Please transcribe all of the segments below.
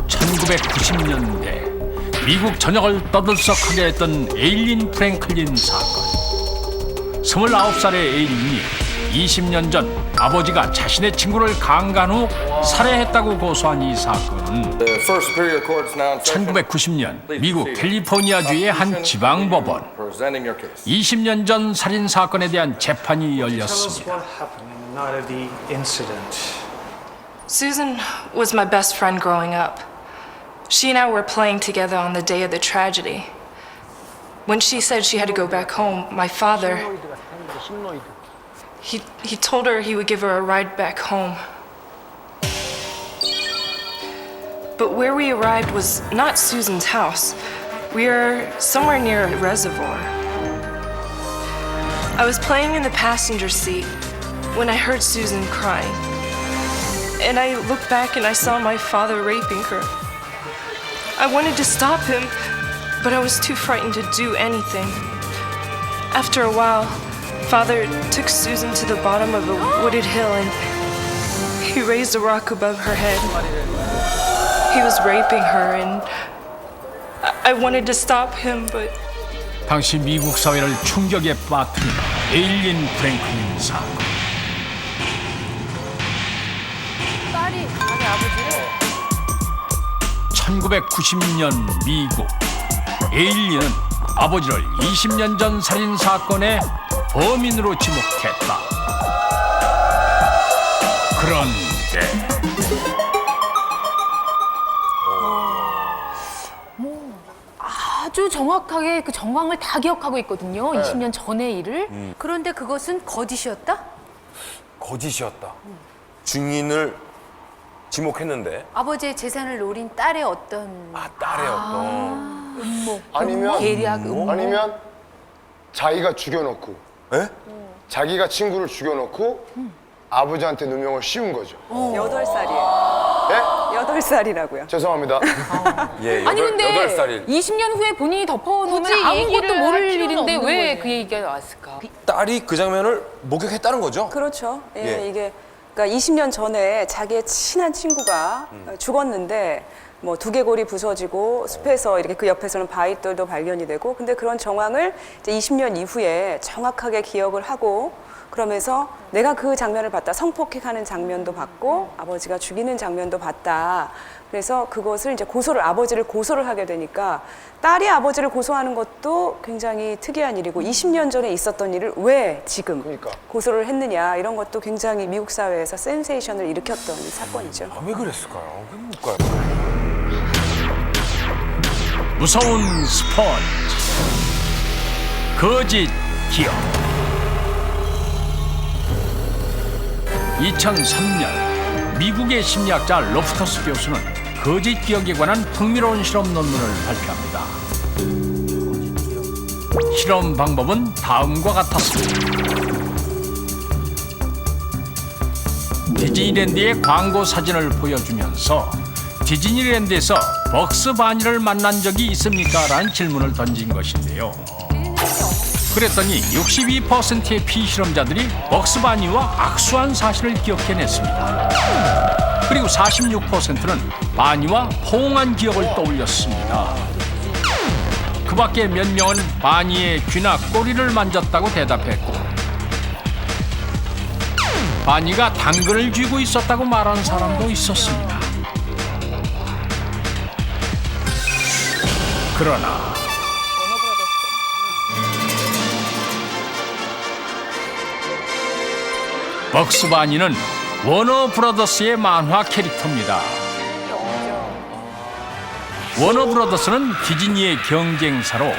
1990년대 미국 전역을 떠들썩하게 했던 에일린 프랭클린 사건. 29살의 에일린이 20년 전 아버지가 자신의 친구를 강간 후 살해했다고 고소한 이 사건은 1990년 미국 캘리포니아주의 한 지방법원 20년 전 살인 사건에 대한 재판이 열렸습니다. Susan was my best friend growing up. She and I were playing together on the day of the tragedy. When she said she had to go back home, my father, he told her he would give her a ride back home. But where we arrived was not Susan's house. We were somewhere near a reservoir. I was playing in the passenger seat when I heard Susan crying. And I looked back and I saw my father raping her. I wanted to stop him, but I was too frightened to do anything. After a while, Father took Susan to the bottom of a wooded hill and he raised a rock above her head. He was raping her and I wanted to stop him, but 당시 미국 사회를 충격에 빠뜨린 에일린 프랭클린 사건. 딸이 아버지를 1990년 미국. 에일린은 아버지를 20년 전 살인 사건의 범인으로 지목했다. 그런데 아주 정확하게 그 정황을 다 기억하고 있거든요. 20년 전의 일을. 그런데 그것은 거짓이었다? 거짓이었다. 증인을 지목했는데 아버지의 재산을 노린 딸의 어떤 딸의 어떤 음모, 아니면 계략, 음모. 아니면 자기가 죽여놓고 에? 자기가 친구를 죽여놓고 아버지한테 누명을 씌운 거죠. 8살이에요. 네? 8살이라고요. 죄송합니다. 예, 아니 근데 8살이 20년 후에 본인이 덮어놓으면 굳이 아무것도 얘기를 모를 할 필요는 일인데 없는 왜 거예요. 그 얘기가 나왔을까? 딸이 그 장면을 목격했다는 거죠? 그렇죠. 예, 예. 이게 그러니까 20년 전에 자기의 친한 친구가 죽었는데 뭐 두개골이 부서지고 숲에서 이렇게 그 옆에서는 바위돌도 발견이 되고 근데 그런 정황을 이제 20년 이후에 정확하게 기억을 하고 그러면서 내가 그 장면을 봤다. 성폭행하는 장면도 봤고 아버지가 죽이는 장면도 봤다. 그래서 그것을 이제 아버지를 고소를 하게 되니까 딸이 아버지를 고소하는 것도 굉장히 특이한 일이고 20년 전에 있었던 일을 왜 지금 그러니까. 고소를 했느냐 이런 것도 굉장히 미국 사회에서 센세이션을 일으켰던 사건이죠. 왜 그랬을까요? 왜 뭘까요? 무서운 스포츠. 거짓 기억. 2003년 미국의 심리학자 로프터스 교수는 거짓 기억에 관한 흥미로운 실험 논문을 발표합니다. 실험 방법은 다음과 같았습니다. 디즈니랜드의 광고 사진을 보여주면서 디즈니랜드에서 벅스 바니를 만난 적이 있습니까? 라는 질문을 던진 것인데요. 그랬더니 62%의 피실험자들이 벅스 바니와 악수한 사실을 기억해냈습니다. 그리고 46%는 바니와 포옹한 기억을 떠올렸습니다. 그 밖에 몇 명은 바니의 귀나 꼬리를 만졌다고 대답했고 바니가 당근을 쥐고 있었다고 말하는 사람도 있었습니다. 그러나 벅스 바니는 워너 브라더스의 만화 캐릭터입니다. 워너 브라더스는 디즈니의 경쟁사로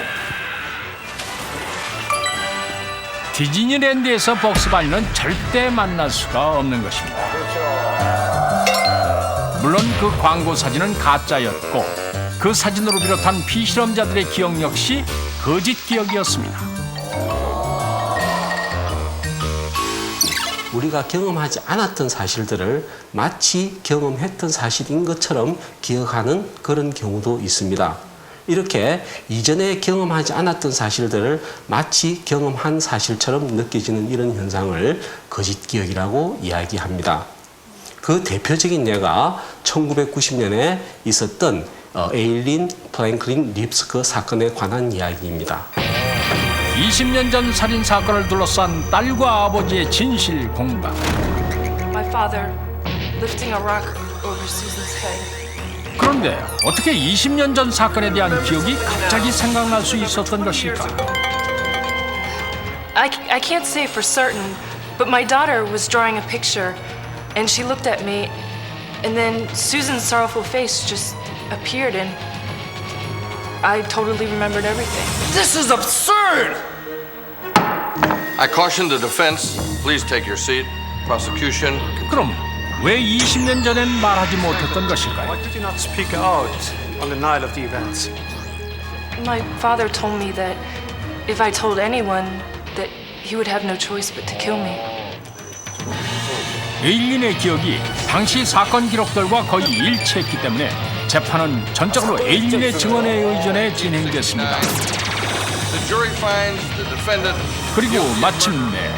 디즈니랜드에서 벅스 바니는 절대 만날 수가 없는 것입니다. 물론 그 광고 사진은 가짜였고 그 사진으로 비롯한 피실험자들의 기억 역시 거짓 기억이었습니다. 우리가 경험하지 않았던 사실들을 마치 경험했던 사실인 것처럼 기억하는 그런 경우도 있습니다. 이렇게 이전에 경험하지 않았던 사실들을 마치 경험한 사실처럼 느껴지는 이런 현상을 거짓 기억이라고 이야기합니다. 그 대표적인 예가 1990년에 있었던 에일린 프랭클린 립스크 사건에 관한 이야기입니다. 20년 전 살인 사건을 둘러싼 딸과 아버지의 진실 공방. My father lifting a rock over Susan's head. 그런데 어떻게 20년 전 사건에 대한 기억이 갑자기 생각날 수 있었던 것일까? I can't say for certain, but my daughter was drawing a picture, and she looked at me, and then Susan's sorrowful face just appeared, and I totally remembered everything. This is absurd! I caution the defense. Please take your seat. Prosecution. 그럼 왜 20년 전엔 말하지 못했던 것일까요? Why did you not speak out on the night of the events? My father told me that if I told anyone, that he would have no choice but to kill me. 에일린의 기억이 당시 사건 기록들과 거의 일치했기 때문에 재판은 전적으로 에일린의 증언에 의존해 진행됐습니다. The jury finds the defendant. 그리고 마침내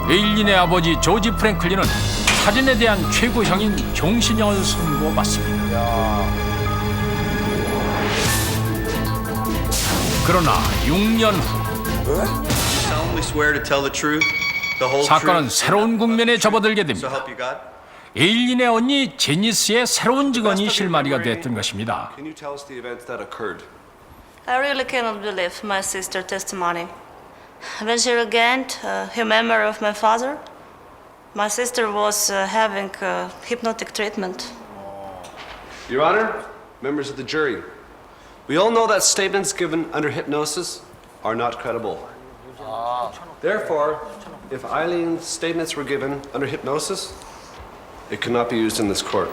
에일린의 아버지 조지 프랭클린은 살인에 대한 최고형인 종신형을 선고받습니다. 그러나 6년 후 solemnly swear to tell the truth, the whole 사건은 truth, 새로운 국면에 접어들게 so 됩니다. help you God? 에일린의 언니 제니스의 새로운 증언이 실마리가 됐던 것입니다. Can you tell us the events that occurred? I really cannot believe my sister's testimony. When she regained her memory of my father, my sister was having hypnotic treatment. Your Honor, members of the jury, we all know that statements given under hypnosis are not credible. Therefore, if Eileen's statements were given under hypnosis, it could not be used in this court.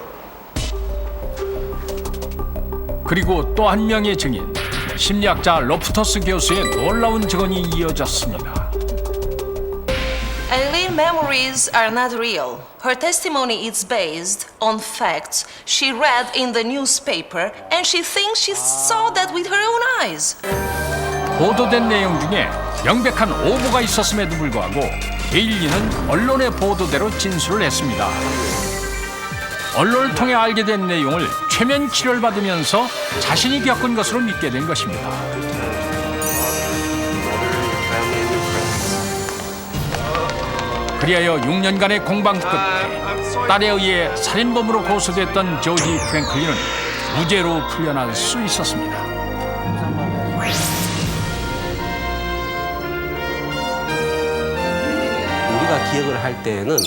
그리고 또 한 명의 증인, 심리학자 로프터스 교수의 놀라운 증언이 이어졌습니다. Eileen's memories are not real. Her testimony is based on facts she read in the newspaper, and she thinks she saw that with her own eyes. 보도된 내용 중에 명백한 오보가 있었음에도 불구하고 에일린은 언론의 보도대로 진술을 했습니다. 언론을 통해 알게 된 내용을 최면 치료를 받으면서 자신이 겪은 것으로 믿게 된 것입니다. 그리하여 6년간의 공방 끝에 딸에 의해 살인범으로 고소됐던 조지 프랭클린은 무죄로 풀려날 수 있었습니다. 우리가 기억을 할 때에는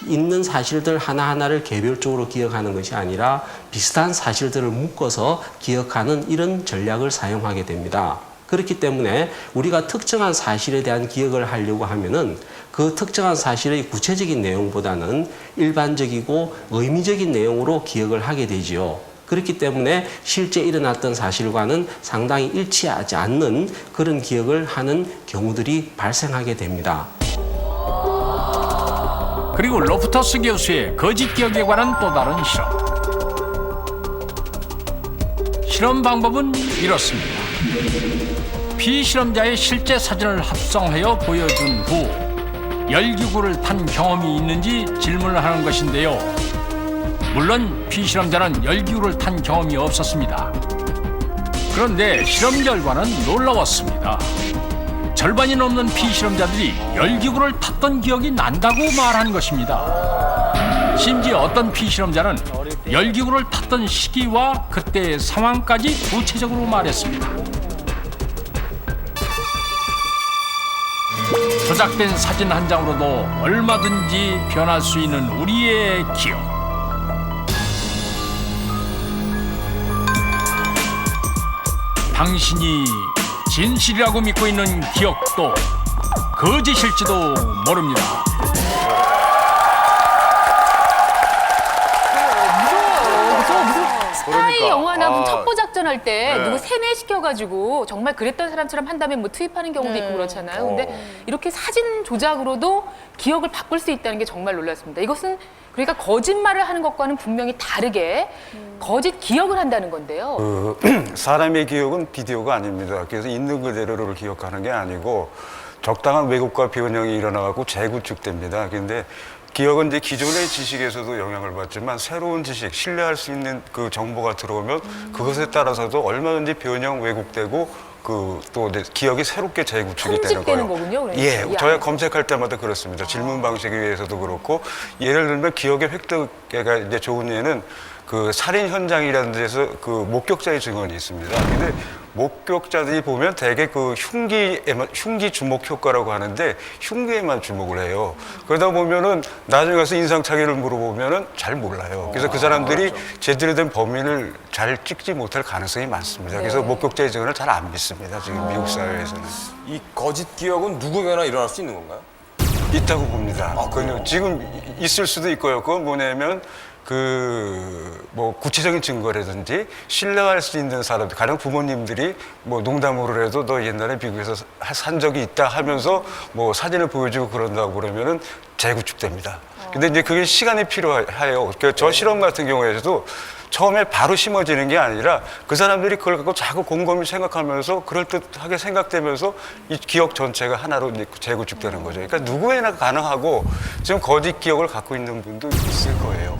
있는 사실들 하나하나를 개별적으로 기억하는 것이 아니라 비슷한 사실들을 묶어서 기억하는 이런 전략을 사용하게 됩니다. 그렇기 때문에 우리가 특정한 사실에 대한 기억을 하려고 하면은 그 특정한 사실의 구체적인 내용보다는 일반적이고 의미적인 내용으로 기억을 하게 되지요. 그렇기 때문에 실제 일어났던 사실과는 상당히 일치하지 않는 그런 기억을 하는 경우들이 발생하게 됩니다. 그리고 로프터스 교수의 거짓 기억에 관한 또 다른 실험. 실험 방법은 이렇습니다. 피실험자의 실제 사진을 합성하여 보여준 후 열기구를 탄 경험이 있는지 질문을 하는 것인데요. 물론 피실험자는 열기구를 탄 경험이 없었습니다. 그런데 실험 결과는 놀라웠습니다. 절반이 넘는 피실험자들이 열기구를 탔던 기억이 난다고 말한 것입니다. 심지어 어떤 피실험자는 열기구를 탔던 시기와 그때의 상황까지 구체적으로 말했습니다. 조작된 사진 한 장으로도 얼마든지 변할 수 있는 우리의 기억. 당신이 진실이라고 믿고 있는 기억도 거짓일지도 모릅니다. 스파이 그러니까. 영화나 무슨 아. 첩보 작전 할 때 네. 누구 세뇌시켜가지고 정말 그랬던 사람처럼 한 다음에 뭐 투입하는 경우도 있고 그렇잖아요. 근데 이렇게 사진 조작으로도 기억을 바꿀 수 있다는 게 정말 놀랐습니다. 이것은 그러니까 거짓말을 하는 것과는 분명히 다르게 거짓 기억을 한다는 건데요. 사람의 기억은 비디오가 아닙니다. 그래서 있는 그대로를 기억하는 게 아니고 적당한 왜곡과 변형이 일어나고 재구축됩니다. 그런데 기억은 이제 기존의 지식에서도 영향을 받지만 새로운 지식, 신뢰할 수 있는 그 정보가 들어오면 그것에 따라서도 얼마든지 변형, 왜곡되고 또 이제 기억이 새롭게 재구축이 되는 편집되는 거예요. 거군요, 그러니까. 예, 이 저희가 안에. 검색할 때마다 그렇습니다. 질문 방식에 의해서도 그렇고 예를 들면 기억의 획득가 이제 좋은 예는 그 살인 현장이라는 데서 그 목격자의 증언이 있습니다. 근데 목격자들이 보면 대개 그 흉기 주목 효과라고 하는데 흉기에만 주목을 해요. 그러다 보면은 나중에 가서 인상착의를 물어보면은 잘 몰라요. 그래서 그 사람들이 제대로 된 범인을 잘 찍지 못할 가능성이 많습니다. 그래서 목격자의 증언을 잘 안 믿습니다. 지금 미국 사회에서는. 이 거짓 기억은 누구에게나 일어날 수 있는 건가요? 있다고 봅니다. 그건 지금 있을 수도 있고요. 그건 뭐냐면 뭐 구체적인 증거라든지 신뢰할 수 있는 사람들, 가령 부모님들이 뭐 농담으로 해도 너 옛날에 미국에서 산 적이 있다 하면서 뭐 사진을 보여주고 그런다고 그러면은 재구축됩니다. 근데 이제 그게 시간이 필요해요. 저 실험 같은 경우에도 처음에 바로 심어지는 게 아니라 그 사람들이 그걸 갖고 자꾸 곰곰이 생각하면서 그럴듯하게 생각되면서 이 기억 전체가 하나로 재구축되는 거죠. 그러니까 누구에나 가능하고 지금 거짓 기억을 갖고 있는 분도 있을 거예요.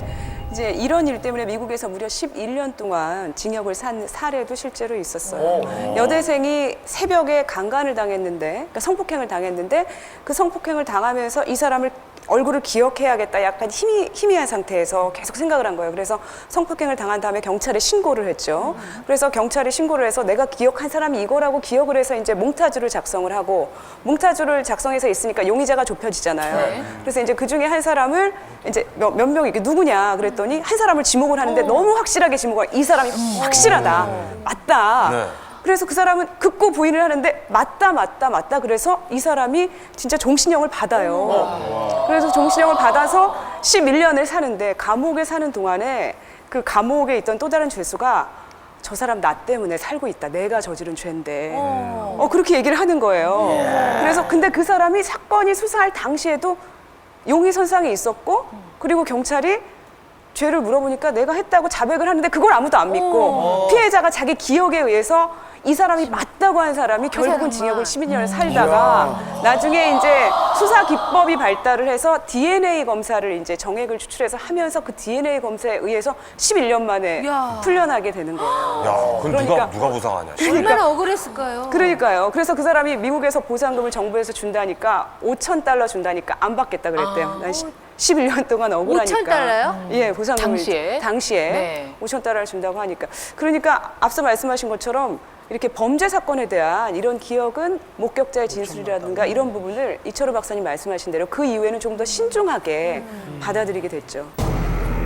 이제 이런 일 때문에 미국에서 무려 11년 동안 징역을 산 사례도 실제로 있었어요. 여대생이 새벽에 강간을 당했는데, 그러니까 성폭행을 당했는데 그 성폭행을 당하면서 이 사람을 얼굴을 기억해야겠다 약간 희미한 상태에서 계속 생각을 한 거예요. 그래서 성폭행을 당한 다음에 경찰에 신고를 했죠. 그래서 경찰에 신고를 해서 내가 기억한 사람이 이거라고 기억을 해서 이제 몽타주를 작성을 하고 몽타주를 작성해서 있으니까 용의자가 좁혀지잖아요. 네. 그래서 이제 그 중에 한 사람을 이제 몇 명이 이게 누구냐 그랬더니 한 사람을 지목을 하는데 너무 확실하게 지목을 이 사람이 확실하다. 맞다. 네. 그래서 그 사람은 극구 부인을 하는데 맞다 그래서 이 사람이 진짜 종신형을 받아요. 그래서 종신형을 받아서 11년을 사는데 감옥에 사는 동안에 그 감옥에 있던 또 다른 죄수가 저 사람 나 때문에 살고 있다. 내가 저지른 죄인데. 그렇게 얘기를 하는 거예요. 그래서 근데 그 사람이 사건이 수사할 당시에도 용의선상에 있었고 그리고 경찰이 죄를 물어보니까 내가 했다고 자백을 하는데 그걸 아무도 안 믿고 피해자가 자기 기억에 의해서 이 사람이 맞다고 한 사람이 결국은 징역을 12년을 살다가 나중에 이제 수사 기법이 발달을 해서 DNA 검사를 이제 정액을 추출해서 하면서 그 DNA 검사에 의해서 11년 만에 풀려나게 되는 거예요. 야, 그럼 그러니까 누가 보상하냐? 얼마나 억울했을까요? 그러니까요. 그래서 그 사람이 미국에서 보상금을 정부에서 준다니까 $5,000 준다니까 안 받겠다 그랬대요. 난 11년 동안 억울하니까. $5,000? 예, 보상금을 당시에 네. $5,000을 준다고 하니까. 그러니까 앞서 말씀하신 것처럼 이렇게 범죄 사건에 대한 이런 기억은 목격자의 진술이라든가 이런 부분을 이철호 박사님 말씀하신 대로 그 이후에는 좀 더 신중하게 받아들이게 됐죠.